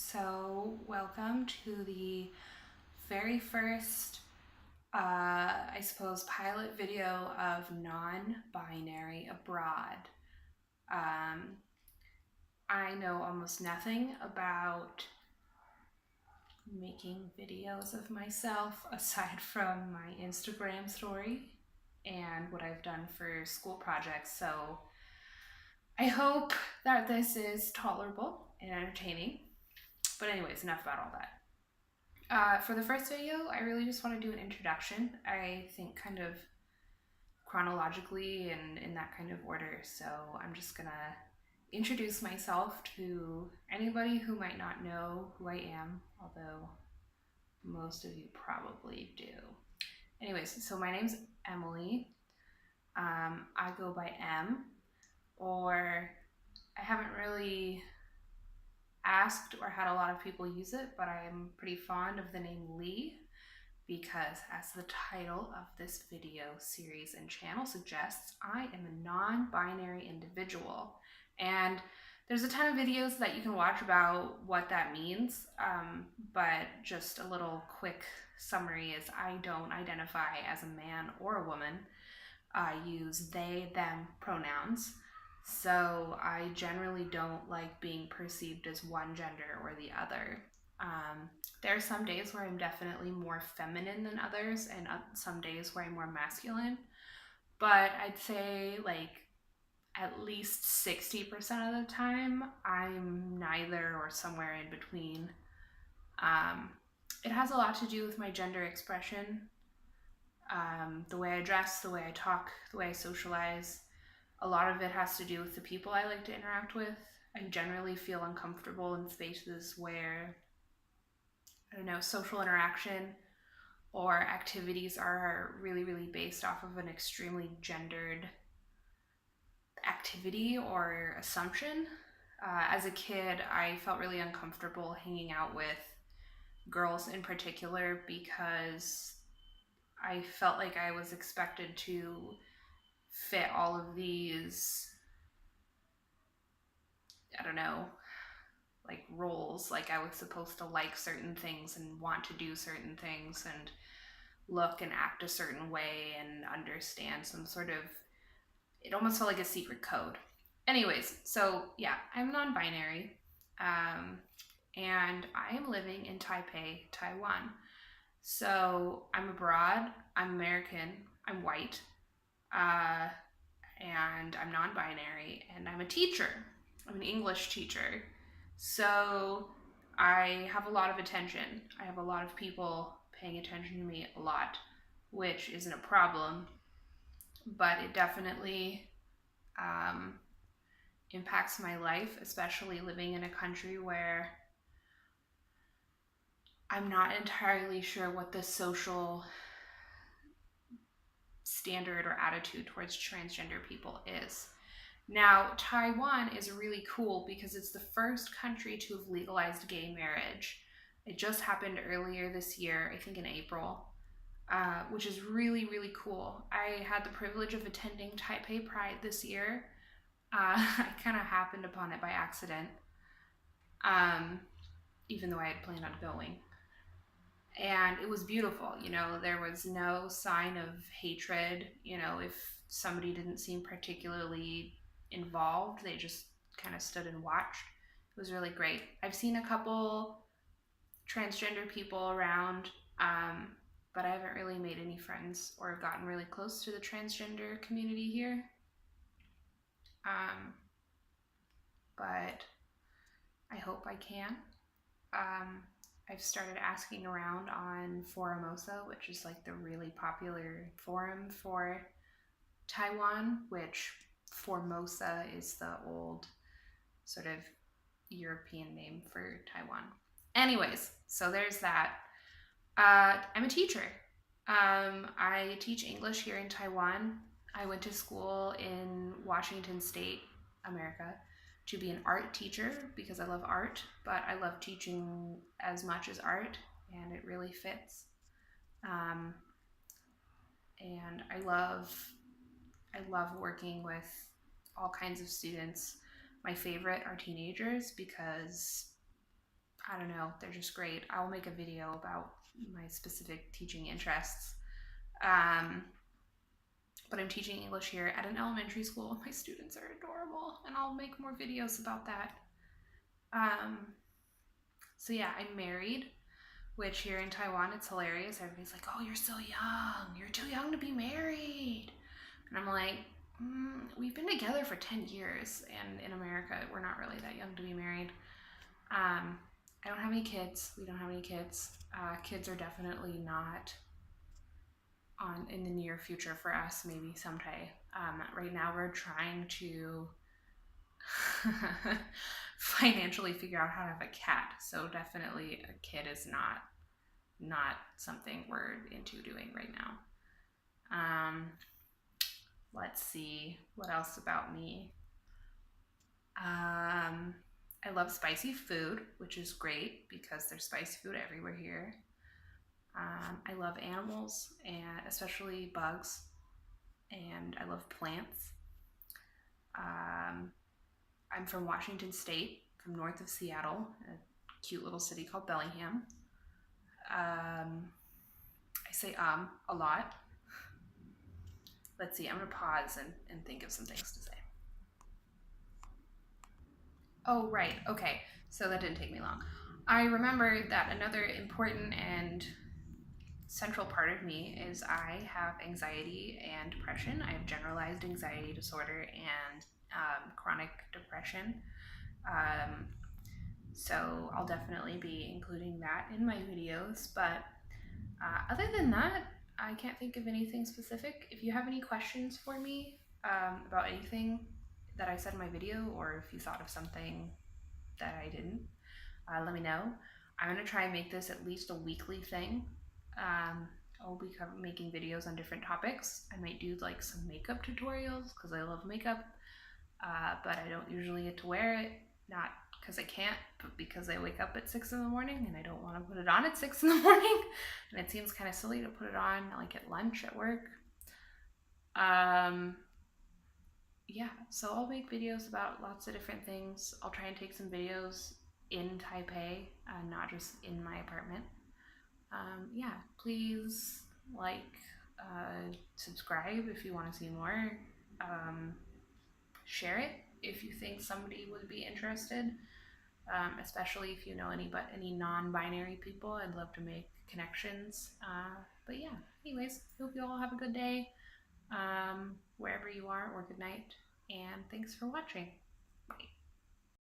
So welcome to the very first, I suppose, pilot video of non-binary abroad. Um, I know almost nothing about making videos of myself aside from my Instagram story and what I've done for school projects. So I hope that this is tolerable and entertaining. But anyways, enough about all that. For the first video, I really just want to do an introduction. I think kind of chronologically and in that kind of order. So I'm just gonna introduce myself to anybody who might not know who I am, although most of you probably do. Anyways, so my name's Emily. I go by M, or I haven't really asked or had a lot of people use it, but I'm pretty fond of the name Lee because, as the title of this video series and channel suggests, I am a non-binary individual. And there's a ton of videos that you can watch about what that means, but just a little quick summary is I don't identify as a man or a woman. I use they, them pronouns. So I generally don't like being perceived as one gender or the other. There are some days where I'm definitely more feminine than others, and some days where I'm more masculine. But I'd say like at least 60% of the time, I'm neither or somewhere in between. It has a lot to do with my gender expression, the way I dress, the way I talk, the way I socialize. A lot of it has to do with the people I like to interact with. I generally feel uncomfortable in spaces where, I don't know, social interaction or activities are really, really based off of an extremely gendered activity or assumption. As a kid, I felt really uncomfortable hanging out with girls in particular because I felt like I was expected to fit all of these, I don't know, like roles. Like I was supposed to like certain things and want to do certain things and look and act a certain way and understand some sort of, it almost felt like a secret code. Anyways, so yeah, I'm non-binary, and I am living in Taipei, Taiwan. So I'm abroad, I'm American, I'm white, uh, and I'm non-binary, and I'm a teacher. I'm an English teacher. So I have a lot of attention. I have a lot of people paying attention to me a lot, which isn't a problem, but it definitely impacts my life, especially living in a country where I'm not entirely sure what the social standard or attitude towards transgender people is. Now, Taiwan is really cool because it's the first country to have legalized gay marriage. It just happened earlier this year, I think in April, which is really, really cool. I had the privilege of attending Taipei Pride this year. I kind of happened upon it by accident, even though I had planned on going. And it was beautiful. There was no sign of hatred. If somebody didn't seem particularly involved, they just kind of stood and watched. It was really great. I've seen a couple transgender people around, but I haven't really made any friends or gotten really close to the transgender community here. But I hope I can. I've started asking around on Formosa, which is like the really popular forum for Taiwan, which Formosa is the old sort of European name for Taiwan. Anyways, so there's that. I'm a teacher. I teach English here in Taiwan. I went to school in Washington State, America, to be an art teacher because I love art, but I love teaching as much as art, and it really fits. And I love working with all kinds of students. My favorite are teenagers because I don't know, they're just great. I'll make a video about my specific teaching interests. Um, but I'm teaching English here at an elementary school. My students are adorable, and I'll make more videos about that. Um, so yeah, I'm married, which here in Taiwan, it's hilarious. Everybody's like, oh, you're so young. You're too young to be married. And I'm like, we've been together for 10 years, and in America, we're not really that young to be married. I don't have any kids. We don't have any kids. Kids are definitely not on in the near future for us, maybe someday. Right now, we're trying to financially figure out how to have a cat. So definitely a kid is not something we're into doing right now. Let's see, what else about me? I love spicy food, which is great because there's spicy food everywhere here. I love animals, and especially bugs, and I love plants. I'm from Washington State, from north of Seattle, a cute little city called Bellingham. I say a lot. Let's see, I'm gonna pause and think of some things to say. Oh, right, okay, so that didn't take me long. I remember that another important and central part of me is I have anxiety and depression. I have generalized anxiety disorder and chronic depression. So I'll definitely be including that in my videos. But other than that, I can't think of anything specific. If you have any questions for me about anything that I said in my video, or if you thought of something that I didn't, let me know. I'm going to try and make this at least a weekly thing. I'll be making videos on different topics. I might do like some makeup tutorials because I love makeup, but I don't usually get to wear it, not because I can't, but because I wake up at 6 in the morning and I don't want to put it on at 6 in the morning, and it seems kind of silly to put it on like at lunch at work. Yeah, so I'll make videos about lots of different things. I'll try and take some videos in Taipei, not just in my apartment. Yeah, please like, subscribe if you want to see more. Share it if you think somebody would be interested, especially if you know any non-binary people. I'd love to make connections. But yeah, anyways, hope you all have a good day, wherever you are, or good night, and thanks for watching.